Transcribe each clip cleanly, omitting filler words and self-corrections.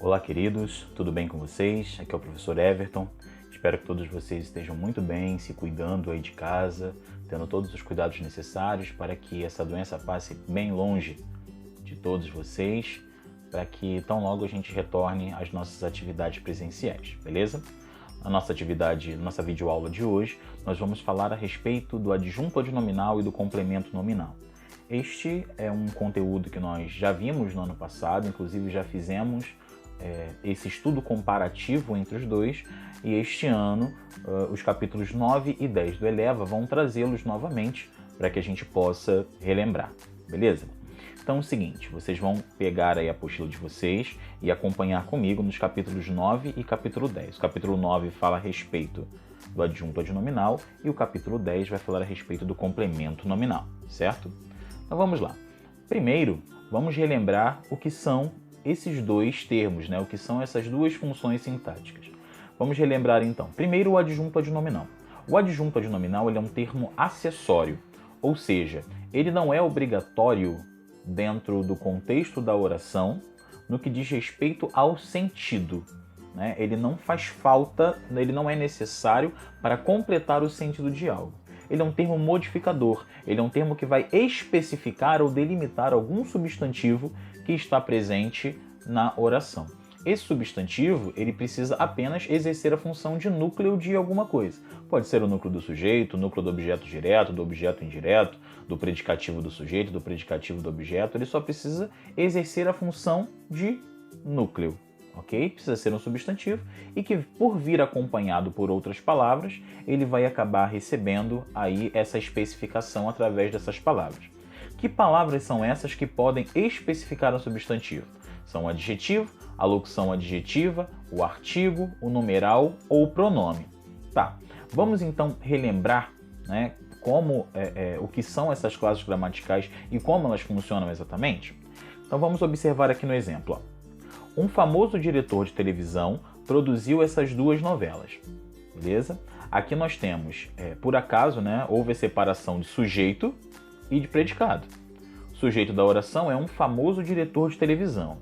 Olá, queridos, tudo bem com vocês? Aqui é o professor Everton. Espero que todos vocês estejam muito bem, se cuidando aí de casa, tendo todos os cuidados necessários para que essa doença passe bem longe de todos vocês, para que tão logo a gente retorne às nossas atividades presenciais, beleza? Na nossa videoaula de hoje, nós vamos falar a respeito do adjunto adnominal e do complemento nominal. Este é um conteúdo que nós já vimos no ano passado, inclusive já fizemos esse estudo comparativo entre os dois, e este ano os capítulos 9 e 10 do Eleva vão trazê-los novamente para que a gente possa relembrar, beleza? Então é o seguinte, vocês vão pegar aí a apostila de vocês e acompanhar comigo nos capítulos 9 e capítulo 10. O capítulo 9 fala a respeito do adjunto adnominal e o capítulo 10 vai falar a respeito do complemento nominal, certo? Então vamos lá. Primeiro, vamos relembrar o que são esses dois termos, né? O que são essas duas funções sintáticas. Vamos relembrar então. Primeiro, o adjunto adnominal. O adjunto adnominal ele é um termo acessório, ou seja, ele não é obrigatório dentro do contexto da oração no que diz respeito ao sentido, né? Ele não faz falta, ele não é necessário para completar o sentido de algo. Ele é um termo modificador, ele é um termo que vai especificar ou delimitar algum substantivo que está presente na oração. Esse substantivo, ele precisa apenas exercer a função de núcleo de alguma coisa. Pode ser o núcleo do sujeito, o núcleo do objeto direto, do objeto indireto, do predicativo do sujeito, do predicativo do objeto. Ele só precisa exercer a função de núcleo, ok? Precisa ser um substantivo e que, por vir acompanhado por outras palavras, ele vai acabar recebendo aí essa especificação através dessas palavras. Que palavras são essas que podem especificar um substantivo? São o adjetivo, a locução adjetiva, o artigo, o numeral ou o pronome. Tá, vamos então relembrar, né, o que são essas classes gramaticais e como elas funcionam exatamente? Então vamos observar aqui no exemplo. Um famoso diretor de televisão produziu essas duas novelas, beleza? Aqui nós temos, por acaso, né, houve a separação de sujeito e de predicado. O sujeito da oração é um famoso diretor de televisão,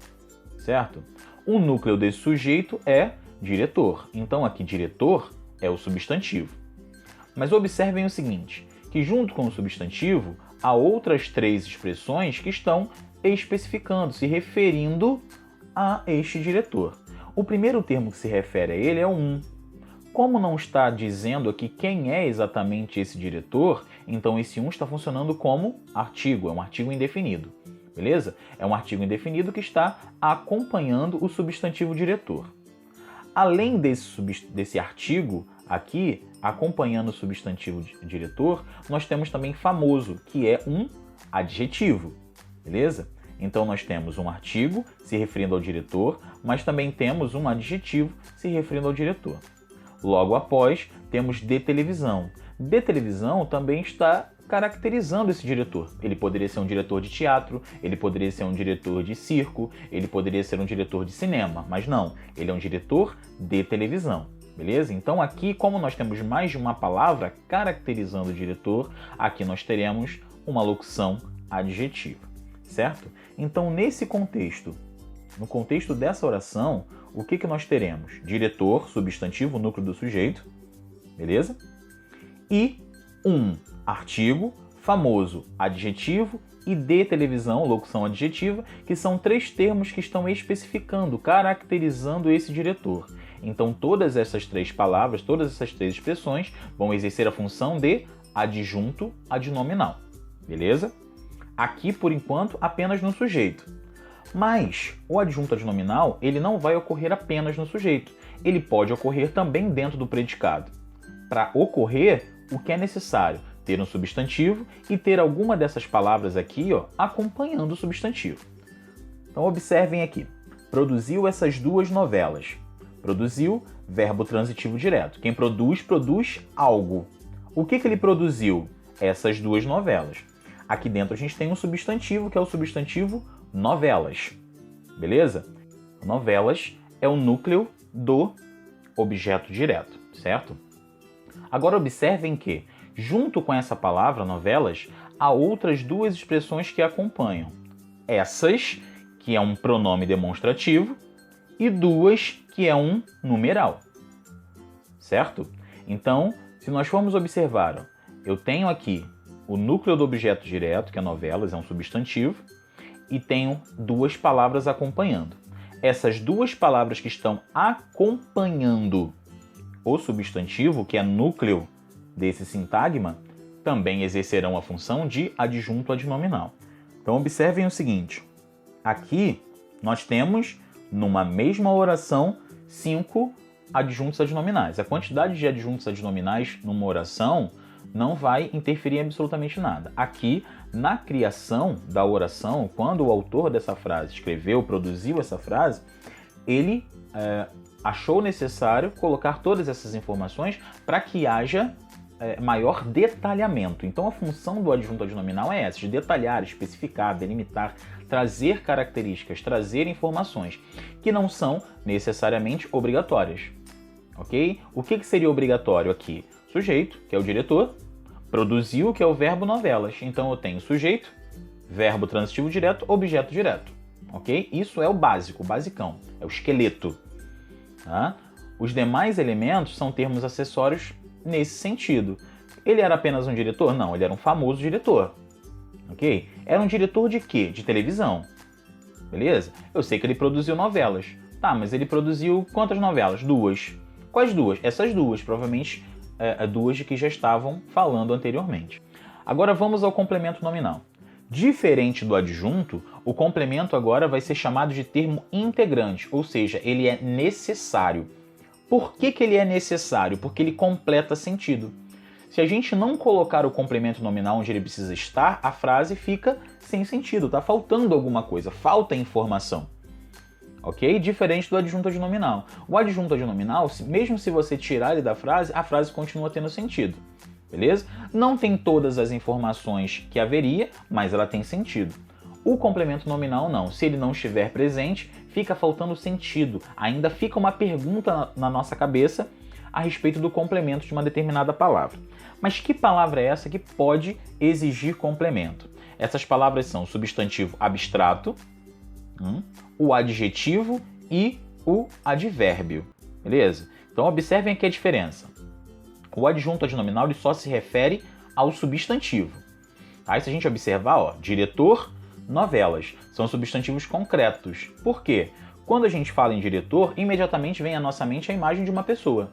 certo? O núcleo desse sujeito é diretor. Então aqui diretor é o substantivo. Mas observem o seguinte, que junto com o substantivo há outras três expressões que estão especificando, se referindo a este diretor. O primeiro termo que se refere a ele é o um. Como não está dizendo aqui quem é exatamente esse diretor, então esse um está funcionando como artigo, é um artigo indefinido, beleza? É um artigo indefinido que está acompanhando o substantivo diretor. Além desse artigo aqui, acompanhando o substantivo diretor, nós temos também famoso, que é um adjetivo, beleza? Então nós temos um artigo se referindo ao diretor, mas também temos um adjetivo se referindo ao diretor. Logo após, temos de televisão. De televisão também está caracterizando esse diretor. Ele poderia ser um diretor de teatro, ele poderia ser um diretor de circo, ele poderia ser um diretor de cinema, mas não, ele é um diretor de televisão, beleza? Então aqui, como nós temos mais de uma palavra caracterizando o diretor, aqui nós teremos uma locução adjetiva, certo? Então nesse contexto, no contexto dessa oração, o que nós teremos? Diretor, substantivo, núcleo do sujeito, beleza? E um artigo, famoso, adjetivo, e de televisão, locução adjetiva, que são três termos que estão especificando, caracterizando esse diretor. Então todas essas três palavras, todas essas três expressões vão exercer a função de adjunto adnominal, beleza? Aqui, por enquanto, apenas no sujeito. Mas o adjunto adnominal ele não vai ocorrer apenas no sujeito. Ele pode ocorrer também dentro do predicado. Para ocorrer, o que é necessário? Ter um substantivo e ter alguma dessas palavras aqui, acompanhando o substantivo. Então observem aqui. Produziu essas duas novelas. Produziu, verbo transitivo direto. Quem produz, produz algo. O que ele produziu? Essas duas novelas. Aqui dentro a gente tem um substantivo, que é o substantivo novelas, beleza? Novelas é o núcleo do objeto direto, certo? Agora observem que, junto com essa palavra novelas, há outras duas expressões que acompanham. Essas, que é um pronome demonstrativo, e 2, que é um numeral, certo? Então, se nós formos observar, ó, eu tenho aqui o núcleo do objeto direto, que é novelas, é um substantivo, e tenho 2 palavras acompanhando. Essas 2 palavras que estão acompanhando o substantivo, que é núcleo desse sintagma, também exercerão a função de adjunto adnominal. Então, observem o seguinte. Aqui, nós temos, numa mesma oração, 5 adjuntos adnominais. A quantidade de adjuntos adnominais numa oração não vai interferir em absolutamente nada. Aqui, na criação da oração, quando o autor dessa frase escreveu, produziu essa frase, ele achou necessário colocar todas essas informações para que haja maior detalhamento. Então, a função do adjunto adnominal é essa, de detalhar, especificar, delimitar, trazer características, trazer informações que não são necessariamente obrigatórias. Ok? O que seria obrigatório aqui? Sujeito, que é o diretor, produziu, que é o verbo novelas. Então, eu tenho sujeito, verbo transitivo direto, objeto direto. Ok? Isso é o básico, o basicão, é o esqueleto. Tá? Os demais elementos são termos acessórios nesse sentido. Ele era apenas um diretor? Não, ele era um famoso diretor. Ok? Era um diretor de quê? De televisão. Beleza? Eu sei que ele produziu novelas. Tá, mas ele produziu quantas novelas? 2. Quais 2? Essas 2, provavelmente 2 de que já estavam falando anteriormente. Agora vamos ao complemento nominal. Diferente do adjunto, o complemento agora vai ser chamado de termo integrante, ou seja, ele é necessário. Por que ele é necessário? Porque ele completa sentido. Se a gente não colocar o complemento nominal onde ele precisa estar, a frase fica sem sentido, está faltando alguma coisa, falta informação. Ok? Diferente do adjunto adnominal. O adjunto adnominal, mesmo se você tirar ele da frase, a frase continua tendo sentido. Beleza? Não tem todas as informações que haveria, mas ela tem sentido. O complemento nominal não. Se ele não estiver presente, fica faltando sentido. Ainda fica uma pergunta na nossa cabeça a respeito do complemento de uma determinada palavra. Mas que palavra é essa que pode exigir complemento? Essas palavras são o substantivo abstrato, o adjetivo e o advérbio. Beleza? Então observem aqui a diferença. O adjunto adnominal ele só se refere ao substantivo. Aí se a gente observar, ó, diretor, novelas, são substantivos concretos. Por quê? Quando a gente fala em diretor, imediatamente vem à nossa mente a imagem de uma pessoa,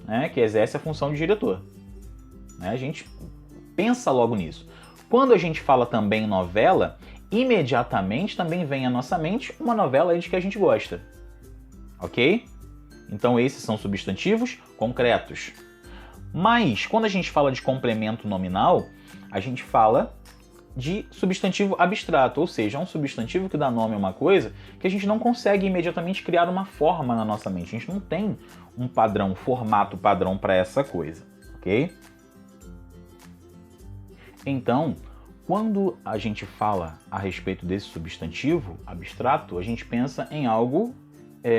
né, que exerce a função de diretor. Né, a gente pensa logo nisso. Quando a gente fala também em novela, imediatamente também vem à nossa mente uma novela de que a gente gosta. Ok? Então esses são substantivos concretos. Mas, quando a gente fala de complemento nominal, a gente fala de substantivo abstrato, ou seja, é um substantivo que dá nome a uma coisa que a gente não consegue imediatamente criar uma forma na nossa mente. A gente não tem um padrão, um formato padrão para essa coisa, ok? Então, quando a gente fala a respeito desse substantivo abstrato, a gente pensa em algo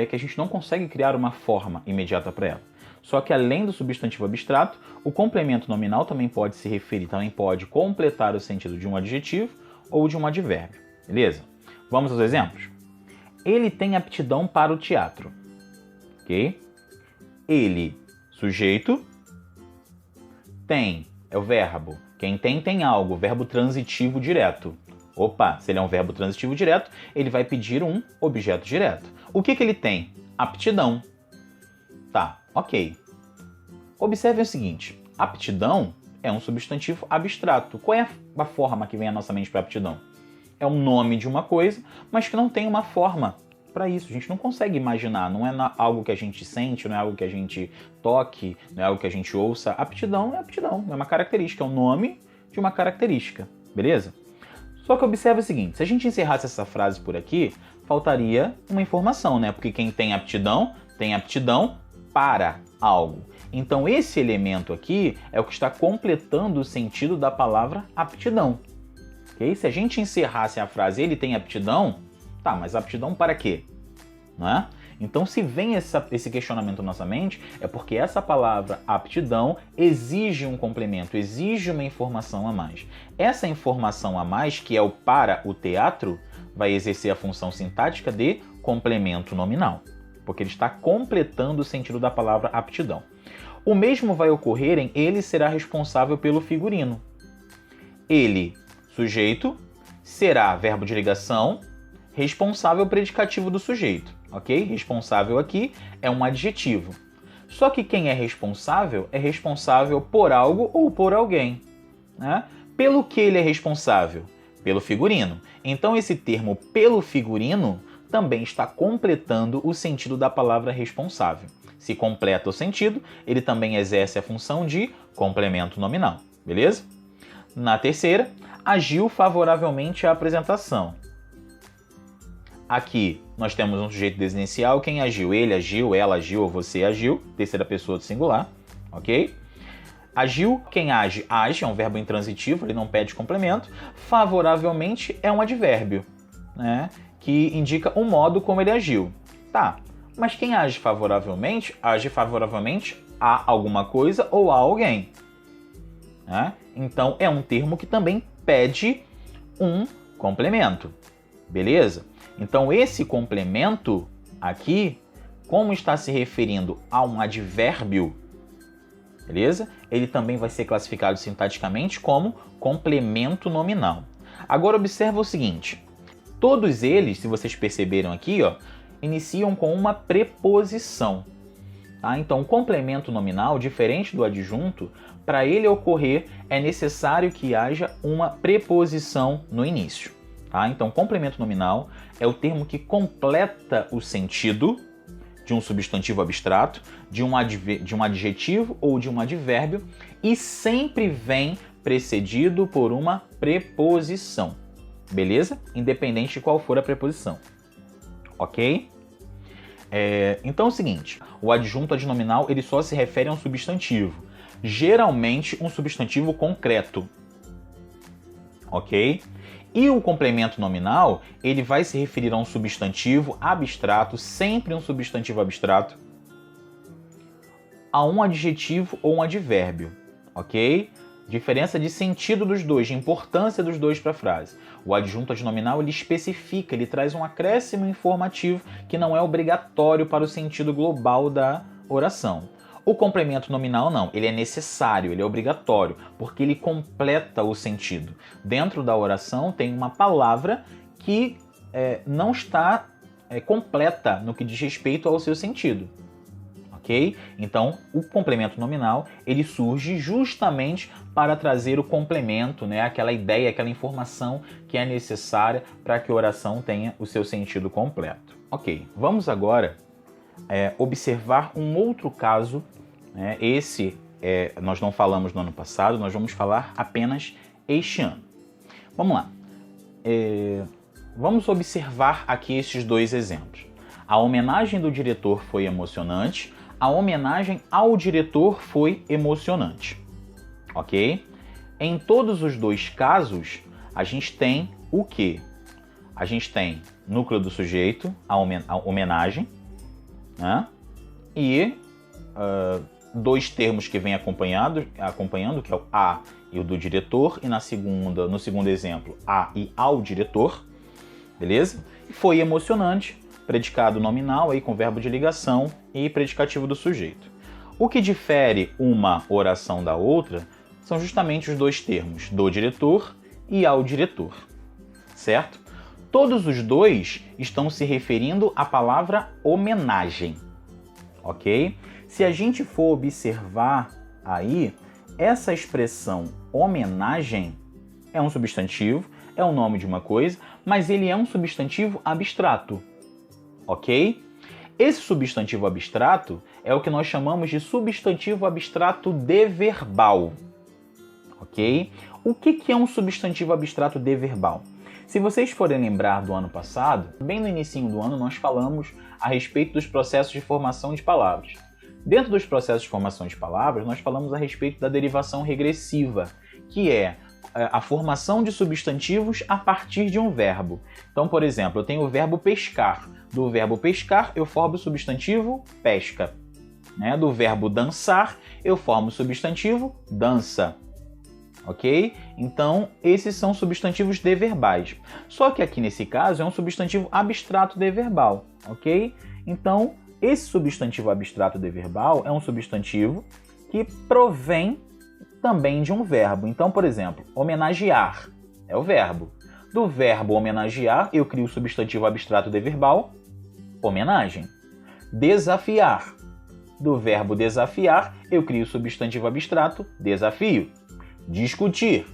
que a gente não consegue criar uma forma imediata para ela. Só que além do substantivo abstrato, o complemento nominal também pode se referir, também pode completar o sentido de um adjetivo ou de um advérbio. Beleza? Vamos aos exemplos? Ele tem aptidão para o teatro. Ok? Ele, sujeito, tem, é o verbo. Quem tem algo, verbo transitivo direto. Opa, se ele é um verbo transitivo direto, ele vai pedir um objeto direto. O que ele tem? Aptidão. Tá, ok. Observe o seguinte, aptidão é um substantivo abstrato. Qual é a forma que vem à nossa mente para aptidão? É o nome de uma coisa, mas que não tem uma forma para isso. A gente não consegue imaginar, não é algo que a gente sente, não é algo que a gente toque, não é algo que a gente ouça. Aptidão, é uma característica, é o nome de uma característica, beleza? Só que observe o seguinte, se a gente encerrasse essa frase por aqui, faltaria uma informação, né? Porque quem tem aptidão para algo. Então esse elemento aqui é o que está completando o sentido da palavra aptidão. Okay? Se a gente encerrasse a frase ele tem aptidão, tá, mas aptidão para quê? Não é? Então se vem esse questionamento na nossa mente, é porque essa palavra aptidão exige um complemento, exige uma informação a mais. Essa informação a mais, que é o para o teatro, vai exercer a função sintática de complemento nominal. porque ele está completando o sentido da palavra aptidão. O mesmo vai ocorrer em ele será responsável pelo figurino. Ele, sujeito, será verbo de ligação, responsável predicativo do sujeito, ok? Responsável aqui é um adjetivo. Só que quem é responsável por algo ou por alguém, né? Pelo que ele é responsável? Pelo figurino. Então esse termo pelo figurino também está completando o sentido da palavra responsável. Se completa o sentido, ele também exerce a função de complemento nominal, beleza? Na terceira, agiu favoravelmente à apresentação. Aqui nós temos um sujeito desinicial, quem agiu? Ele agiu, ela agiu ou você agiu, terceira pessoa do singular, ok? Agiu, quem age, age, é um verbo intransitivo, ele não pede complemento. Favoravelmente é um advérbio, né? Que indica o modo como ele agiu. Tá, mas quem age favoravelmente a alguma coisa ou a alguém, né? Então é um termo que também pede um complemento, beleza? Então esse complemento aqui, como está se referindo a um advérbio, beleza? Ele também vai ser classificado sintaticamente como complemento nominal. Agora observa o seguinte, todos eles, se vocês perceberam aqui, ó, iniciam com uma preposição. Tá? Então o complemento nominal, diferente do adjunto, para ele ocorrer é necessário que haja uma preposição no início. Tá? Então complemento nominal é o termo que completa o sentido de um substantivo abstrato, de um adjetivo ou de um advérbio e sempre vem precedido por uma preposição, beleza? Independente de qual for a preposição, ok? Então é o seguinte, o adjunto adnominal ele só se refere a um substantivo, geralmente um substantivo concreto, ok? E o complemento nominal, ele vai se referir a um substantivo abstrato, sempre um substantivo abstrato, a um adjetivo ou um advérbio, ok? Diferença de sentido dos dois, de importância dos dois para a frase. O adjunto adnominal, ele especifica, ele traz um acréscimo informativo que não é obrigatório para o sentido global da oração. O complemento nominal não, ele é necessário, ele é obrigatório, porque ele completa o sentido. Dentro da oração tem uma palavra que não está completa no que diz respeito ao seu sentido. Ok? Então, o complemento nominal, ele surge justamente para trazer o complemento, né? Aquela ideia, aquela informação que é necessária para que a oração tenha o seu sentido completo. Ok, vamos agora observar um outro caso, né? Esse nós não falamos no ano passado, nós vamos falar apenas este ano. Vamos lá. Vamos observar aqui esses dois exemplos. A homenagem do diretor foi emocionante, a homenagem ao diretor foi emocionante, ok? Em todos os dois casos, a gente tem o quê? A gente tem núcleo do sujeito, a homenagem, né? E dois termos que vêm acompanhando, que é o a e o do diretor, e no segundo exemplo, a e ao diretor, beleza? E foi emocionante, predicado nominal aí com verbo de ligação e predicativo do sujeito. O que difere uma oração da outra são justamente os dois termos, do diretor e ao diretor, certo? Todos os dois estão se referindo à palavra homenagem, ok? Se a gente for observar aí, essa expressão homenagem é um substantivo, é o nome de uma coisa, mas ele é um substantivo abstrato, ok? Esse substantivo abstrato é o que nós chamamos de substantivo abstrato deverbal, ok? O que é um substantivo abstrato deverbal? Se vocês forem lembrar do ano passado, bem no início do ano nós falamos a respeito dos processos de formação de palavras. Dentro dos processos de formação de palavras, nós falamos a respeito da derivação regressiva, que é a formação de substantivos a partir de um verbo. Então, por exemplo, eu tenho o verbo pescar. Do verbo pescar, eu formo o substantivo pesca. Né? Do verbo dançar, eu formo o substantivo dança. Ok? Então, esses são substantivos deverbais. Só que aqui nesse caso é um substantivo abstrato deverbal. Ok? Então, esse substantivo abstrato deverbal é um substantivo que provém também de um verbo. Então, por exemplo, homenagear é o verbo. Do verbo homenagear, eu crio o substantivo abstrato deverbal, homenagem. Desafiar. Do verbo desafiar, eu crio o substantivo abstrato, desafio. Discutir.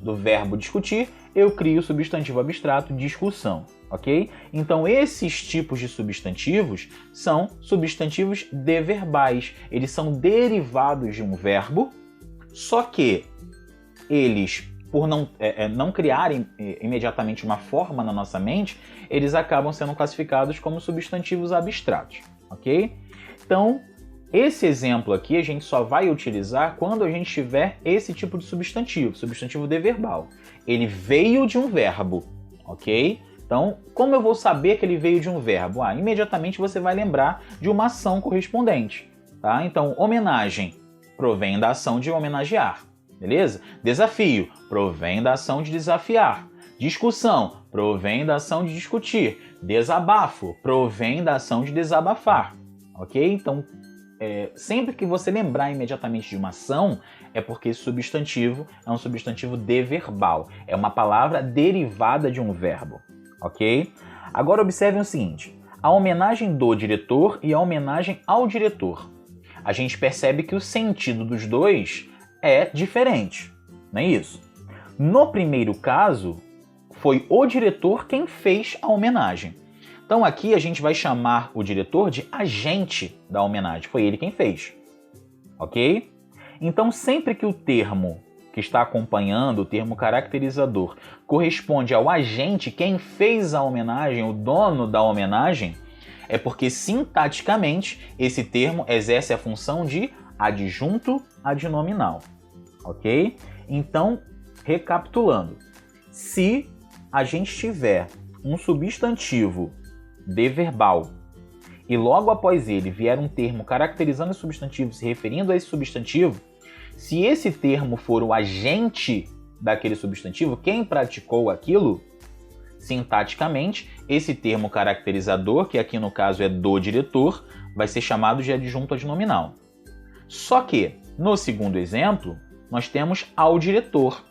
Do verbo discutir, eu crio o substantivo abstrato, discussão. Ok? Então, esses tipos de substantivos são substantivos deverbais. Eles são derivados de um verbo, só que eles, por não criarem imediatamente uma forma na nossa mente, eles acabam sendo classificados como substantivos abstratos. Ok? Então, esse exemplo aqui a gente só vai utilizar quando a gente tiver esse tipo de substantivo deverbal. Ele veio de um verbo, ok? Então, como eu vou saber que ele veio de um verbo? Imediatamente você vai lembrar de uma ação correspondente, tá? Então, homenagem provém da ação de homenagear, beleza? Desafio provém da ação de desafiar. Discussão provém da ação de discutir. Desabafo provém da ação de desabafar, ok? Então, sempre que você lembrar imediatamente de uma ação, é porque esse substantivo é um substantivo deverbal. É uma palavra derivada de um verbo, ok? Agora observem o seguinte, a homenagem do diretor e a homenagem ao diretor. A gente percebe que o sentido dos dois é diferente, não é isso? No primeiro caso, foi o diretor quem fez a homenagem. Então aqui a gente vai chamar o diretor de agente da homenagem. Foi ele quem fez. Ok? Então sempre que o termo que está acompanhando, o termo caracterizador, corresponde ao agente, quem fez a homenagem, o dono da homenagem, é porque sintaticamente esse termo exerce a função de adjunto adnominal. Ok? Então, recapitulando. Se a gente tiver um substantivo deverbal e logo após ele vier um termo caracterizando o substantivo, se referindo a esse substantivo, se esse termo for o agente daquele substantivo, quem praticou aquilo, sintaticamente, esse termo caracterizador, que aqui no caso é do diretor, vai ser chamado de adjunto adnominal. Só que, no segundo exemplo, nós temos ao diretor.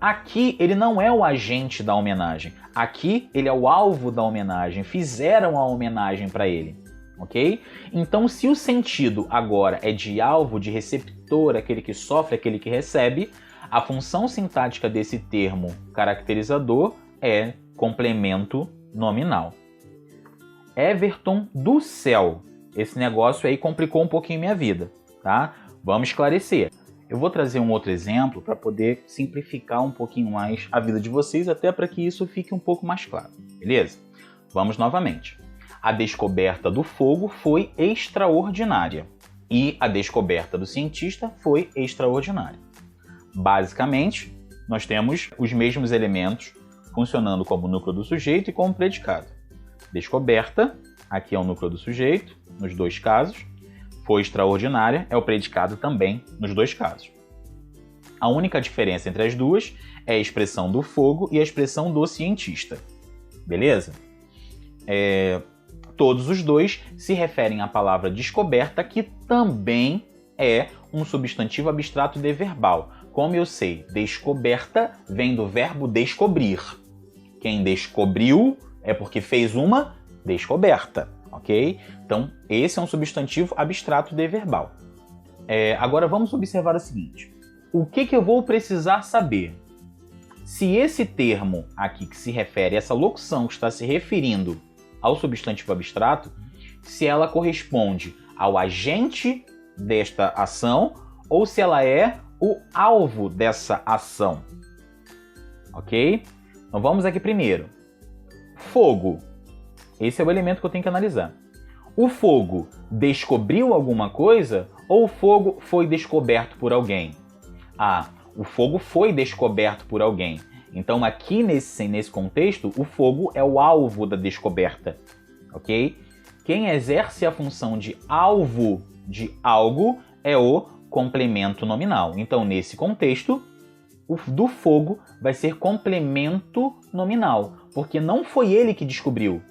Aqui ele não é o agente da homenagem. Aqui ele é o alvo da homenagem. Fizeram a homenagem para ele. Ok? Então, se o sentido agora é de alvo, de receptor, aquele que sofre, aquele que recebe, a função sintática desse termo caracterizador é complemento nominal. Everton do céu. Esse negócio aí complicou um pouquinho minha vida, tá? Vamos esclarecer. Eu vou trazer um outro exemplo para poder simplificar um pouquinho mais a vida de vocês, até para que isso fique um pouco mais claro, beleza? Vamos novamente. A descoberta do fogo foi extraordinária e a descoberta do cientista foi extraordinária. Basicamente, nós temos os mesmos elementos funcionando como núcleo do sujeito e como predicado. Descoberta, aqui é o núcleo do sujeito, nos dois casos. Foi extraordinária, é o predicado também nos dois casos. A única diferença entre as duas é a expressão do fogo e a expressão do cientista. Beleza? Todos os dois se referem à palavra descoberta, que também é um substantivo abstrato deverbal. Como eu sei, descoberta vem do verbo descobrir. Quem descobriu é porque fez uma descoberta. Ok? Então, esse é um substantivo abstrato deverbal. Agora vamos observar o seguinte. O que eu vou precisar saber? Se esse termo aqui que se refere, essa locução que está se referindo ao substantivo abstrato, se ela corresponde ao agente desta ação ou se ela é o alvo dessa ação. Ok? Então vamos aqui primeiro. Fogo. Esse é o elemento que eu tenho que analisar. O fogo descobriu alguma coisa ou o fogo foi descoberto por alguém? O fogo foi descoberto por alguém. Então aqui nesse contexto, o fogo é o alvo da descoberta. Ok? Quem exerce a função de alvo de algo é o complemento nominal. Então nesse contexto, o do fogo vai ser complemento nominal, porque não foi ele que descobriu.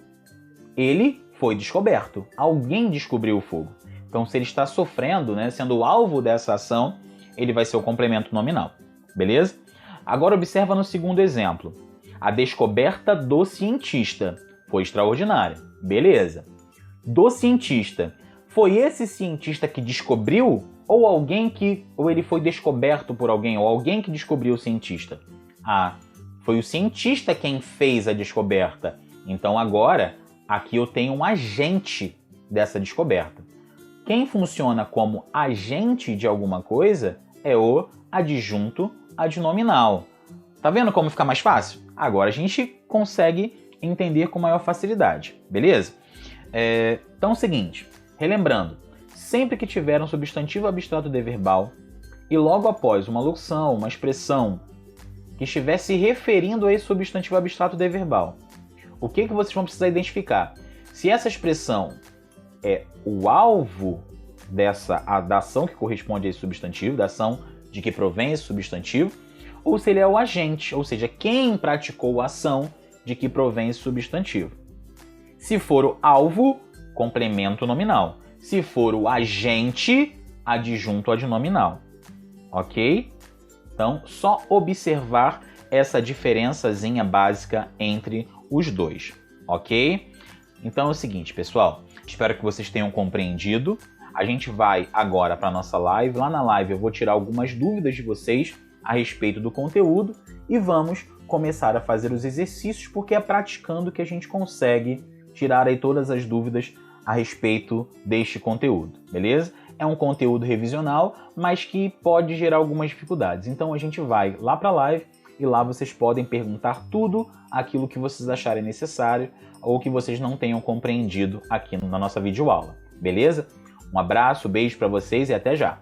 Ele foi descoberto. Alguém descobriu o fogo. Então, se ele está sofrendo, né, sendo o alvo dessa ação, ele vai ser o complemento nominal. Beleza? Agora observa no segundo exemplo. A descoberta do cientista foi extraordinária. Beleza. Do cientista. Foi esse cientista que descobriu ou ele foi descoberto por alguém, ou alguém que descobriu o cientista? Ah, foi o cientista quem fez a descoberta. Então agora, aqui eu tenho um agente dessa descoberta. Quem funciona como agente de alguma coisa é o adjunto adnominal. Tá vendo como fica mais fácil? Agora a gente consegue entender com maior facilidade, beleza? Então é o seguinte, relembrando, sempre que tiver um substantivo abstrato deverbal e logo após uma locução, uma expressão que estiver se referindo a esse substantivo abstrato deverbal, o que vocês vão precisar identificar? Se essa expressão é o alvo da ação que corresponde a esse substantivo, da ação de que provém esse substantivo, ou se ele é o agente, ou seja, quem praticou a ação de que provém esse substantivo. Se for o alvo, complemento nominal. Se for o agente, adjunto adnominal. Ok? Então, só observar essa diferençazinha básica entre os dois. Ok? Então é o seguinte, pessoal. Espero que vocês tenham compreendido. A gente vai agora para a nossa live. Lá na live eu vou tirar algumas dúvidas de vocês a respeito do conteúdo e vamos começar a fazer os exercícios, porque é praticando que a gente consegue tirar aí todas as dúvidas a respeito deste conteúdo, beleza? É um conteúdo revisional, mas que pode gerar algumas dificuldades. Então a gente vai lá para a live e lá vocês podem perguntar tudo aquilo que vocês acharem necessário ou que vocês não tenham compreendido aqui na nossa videoaula, beleza? Um abraço, beijo para vocês e até já!